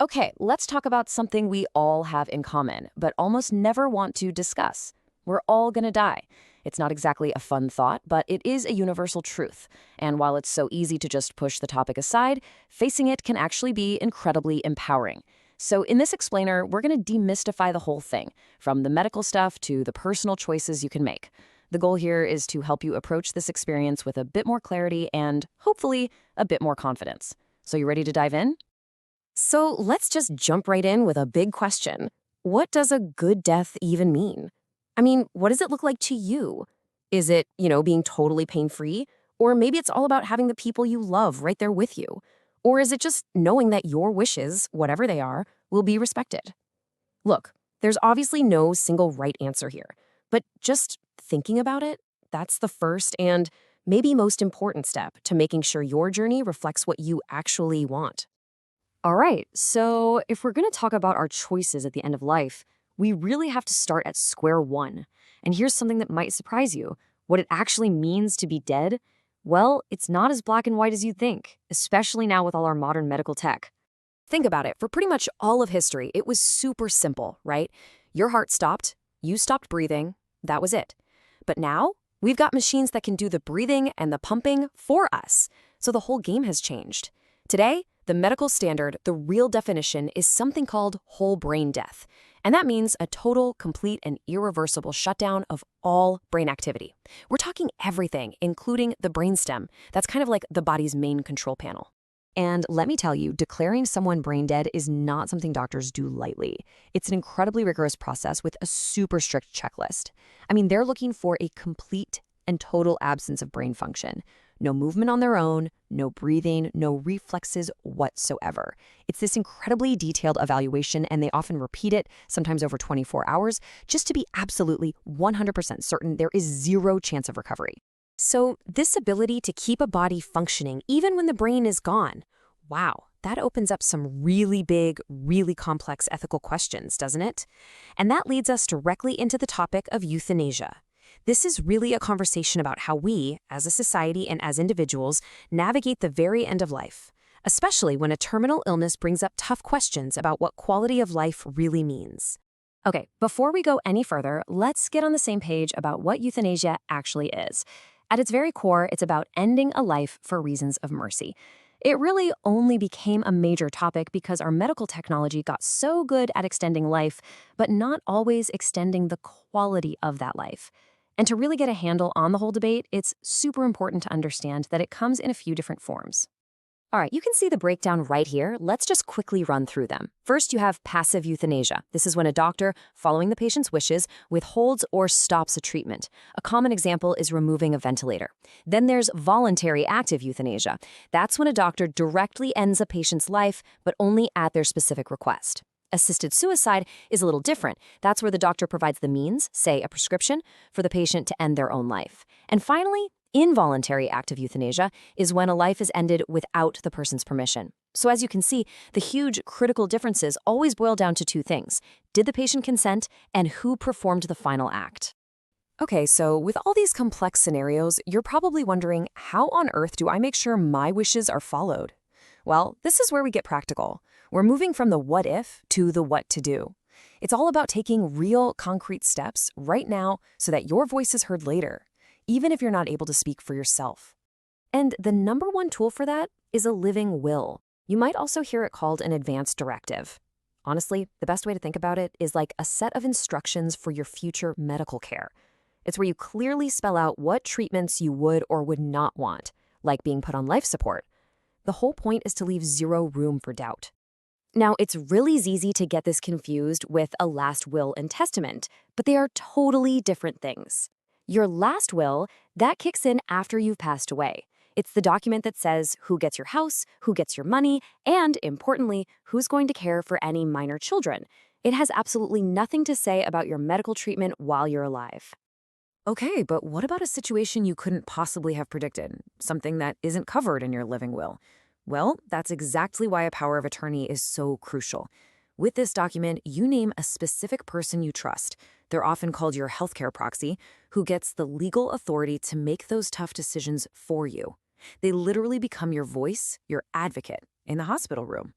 Okay, let's talk about something we all have in common, but almost never want to discuss. We're all gonna die. It's not exactly a fun thought, but it is a universal truth. And while it's so easy to just push the topic aside, facing it can actually be incredibly empowering. So, in this explainer, we're gonna demystify the whole thing, from the medical stuff to the personal choices you can make. The goal here is to help you approach this experience with a bit more clarity and, hopefully, a bit more confidence. So, you ready to dive in? So let's just jump right in with a big question. What does a good death even mean? I mean, what does it look like to you? Is it, being totally pain-free? Or maybe it's all about having the people you love right there with you? Or is it just knowing that your wishes, whatever they are, will be respected? Look, there's obviously no single right answer here, but just thinking about it, that's the first and maybe most important step to making sure your journey reflects what you actually want. All right, so if we're going to talk about our choices at the end of life, we really have to start at square one. And here's something that might surprise you. What it actually means to be dead? Well, it's not as black and white as you think, especially now with all our modern medical tech. Think about it. For pretty much all of history, it was super simple, right? Your heart stopped, you stopped breathing, that was it. But now, we've got machines that can do the breathing and the pumping for us. So the whole game has changed. Today, the medical standard, the real definition, is something called whole brain death. And that means a total, complete, and irreversible shutdown of all brain activity. We're talking everything, including the brainstem. That's kind of like the body's main control panel. And let me tell you, declaring someone brain dead is not something doctors do lightly. It's an incredibly rigorous process with a super strict checklist. I mean, they're looking for a complete and total absence of brain function. No movement on their own, no breathing, no reflexes whatsoever. It's this incredibly detailed evaluation, and they often repeat it, sometimes over 24 hours, just to be absolutely 100% certain there is zero chance of recovery. So this ability to keep a body functioning even when the brain is gone, wow, that opens up some really big, really complex ethical questions, doesn't it? And that leads us directly into the topic of euthanasia. This is really a conversation about how we, as a society and as individuals, navigate the very end of life, especially when a terminal illness brings up tough questions about what quality of life really means. Okay, before we go any further, let's get on the same page about what euthanasia actually is. At its very core, it's about ending a life for reasons of mercy. It really only became a major topic because our medical technology got so good at extending life, but not always extending the quality of that life. And to really get a handle on the whole debate, it's super important to understand that it comes in a few different forms. All right, you can see the breakdown right here. Let's just quickly run through them. First, you have passive euthanasia. This is when a doctor, following the patient's wishes, withholds or stops a treatment. A common example is removing a ventilator. Then there's voluntary active euthanasia. That's when a doctor directly ends a patient's life, but only at their specific request. Assisted suicide is a little different. That's where the doctor provides the means, say a prescription, for the patient to end their own life. And finally, involuntary active euthanasia is when a life is ended without the person's permission. So as you can see, the huge critical differences always boil down to two things. Did the patient consent, and who performed the final act? Okay, so with all these complex scenarios, you're probably wondering, how on earth do I make sure my wishes are followed? Well, this is where we get practical. We're moving from the what if to the what to do. It's all about taking real, concrete steps right now so that your voice is heard later, even if you're not able to speak for yourself. And the number one tool for that is a living will. You might also hear it called an advance directive. Honestly, the best way to think about it is like a set of instructions for your future medical care. It's where you clearly spell out what treatments you would or would not want, like being put on life support. The whole point is to leave zero room for doubt. Now, it's really easy to get this confused with a last will and testament, but they are totally different things. Your last will, that kicks in after you've passed away. It's the document that says who gets your house, who gets your money, and, importantly, who's going to care for any minor children. It has absolutely nothing to say about your medical treatment while you're alive. Okay, but what about a situation you couldn't possibly have predicted? Something that isn't covered in your living will? Well, that's exactly why a power of attorney is so crucial. With this document, you name a specific person you trust. They're often called your healthcare proxy, who gets the legal authority to make those tough decisions for you. They literally become your voice, your advocate, in the hospital room.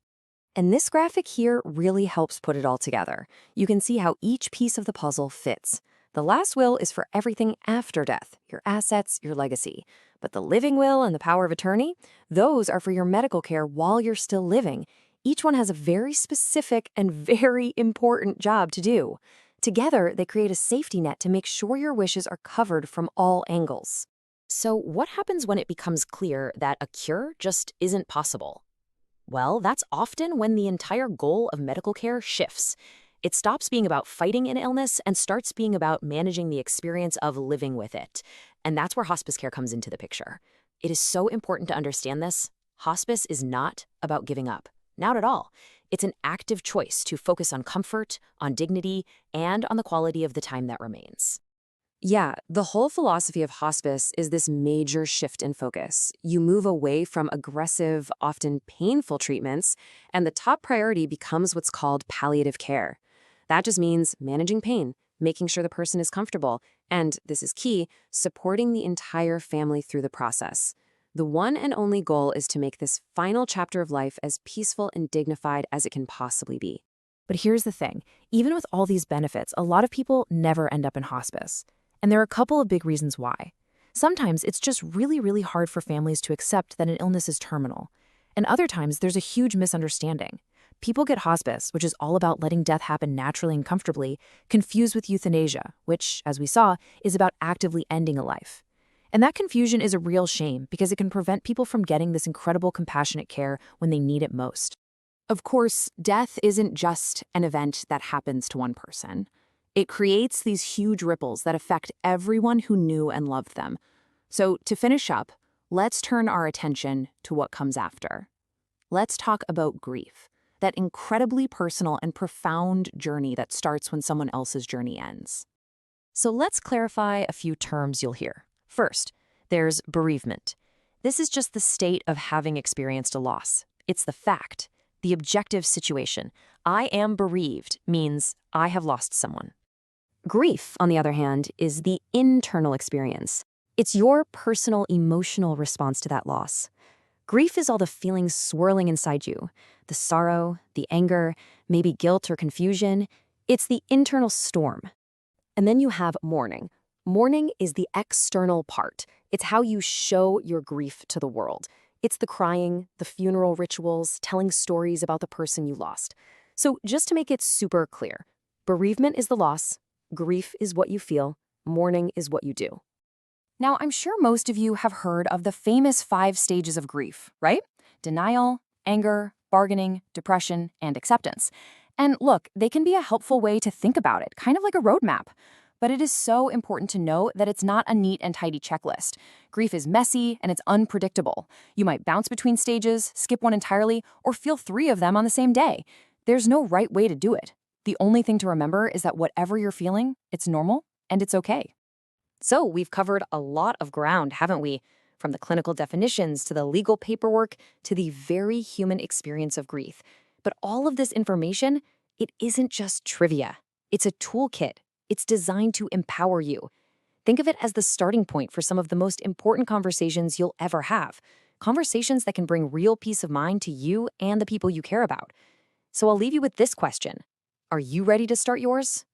And this graphic here really helps put it all together. You can see how each piece of the puzzle fits. The last will is for everything after death, your assets, your legacy. But the living will and the power of attorney, those are for your medical care while you're still living. Each one has a very specific and very important job to do. Together, they create a safety net to make sure your wishes are covered from all angles. So what happens when it becomes clear that a cure just isn't possible? Well, that's often when the entire goal of medical care shifts. It stops being about fighting an illness and starts being about managing the experience of living with it. And that's where hospice care comes into the picture. It is so important to understand this. Hospice is not about giving up. Not at all. It's an active choice to focus on comfort, on dignity, and on the quality of the time that remains. Yeah, the whole philosophy of hospice is this major shift in focus. You move away from aggressive, often painful treatments, and the top priority becomes what's called palliative care. That just means managing pain, making sure the person is comfortable, and, this is key, supporting the entire family through the process. The one and only goal is to make this final chapter of life as peaceful and dignified as it can possibly be. But here's the thing. Even with all these benefits, a lot of people never end up in hospice. And there are a couple of big reasons why. Sometimes it's just really hard for families to accept that an illness is terminal. And other times there's a huge misunderstanding. People get hospice, which is all about letting death happen naturally and comfortably, confused with euthanasia, which, as we saw, is about actively ending a life. And that confusion is a real shame because it can prevent people from getting this incredible compassionate care when they need it most. Of course, death isn't just an event that happens to one person. It creates these huge ripples that affect everyone who knew and loved them. So to finish up, let's turn our attention to what comes after. Let's talk about grief, that incredibly personal and profound journey that starts when someone else's journey ends. So let's clarify a few terms you'll hear. First, there's bereavement. This is just the state of having experienced a loss. It's the fact, the objective situation. I am bereaved means I have lost someone. Grief, on the other hand, is the internal experience. It's your personal emotional response to that loss. Grief is all the feelings swirling inside you, the sorrow, the anger, maybe guilt or confusion. It's the internal storm. And then you have mourning. Mourning is the external part. It's how you show your grief to the world. It's the crying, the funeral rituals, telling stories about the person you lost. So just to make it super clear, bereavement is the loss, grief is what you feel, mourning is what you do. Now, I'm sure most of you have heard of the famous 5 stages of grief, right? Denial, anger, bargaining, depression, and acceptance. And look, they can be a helpful way to think about it, kind of like a roadmap. But it is so important to know that it's not a neat and tidy checklist. Grief is messy and it's unpredictable. You might bounce between stages, skip one entirely, or feel 3 of them on the same day. There's no right way to do it. The only thing to remember is that whatever you're feeling, it's normal and it's okay. So we've covered a lot of ground, haven't we? From the clinical definitions to the legal paperwork to the very human experience of grief. But all of this information, it isn't just trivia. It's a toolkit. It's designed to empower you. Think of it as the starting point for some of the most important conversations you'll ever have. Conversations that can bring real peace of mind to you and the people you care about. So I'll leave you with this question. Are you ready to start yours?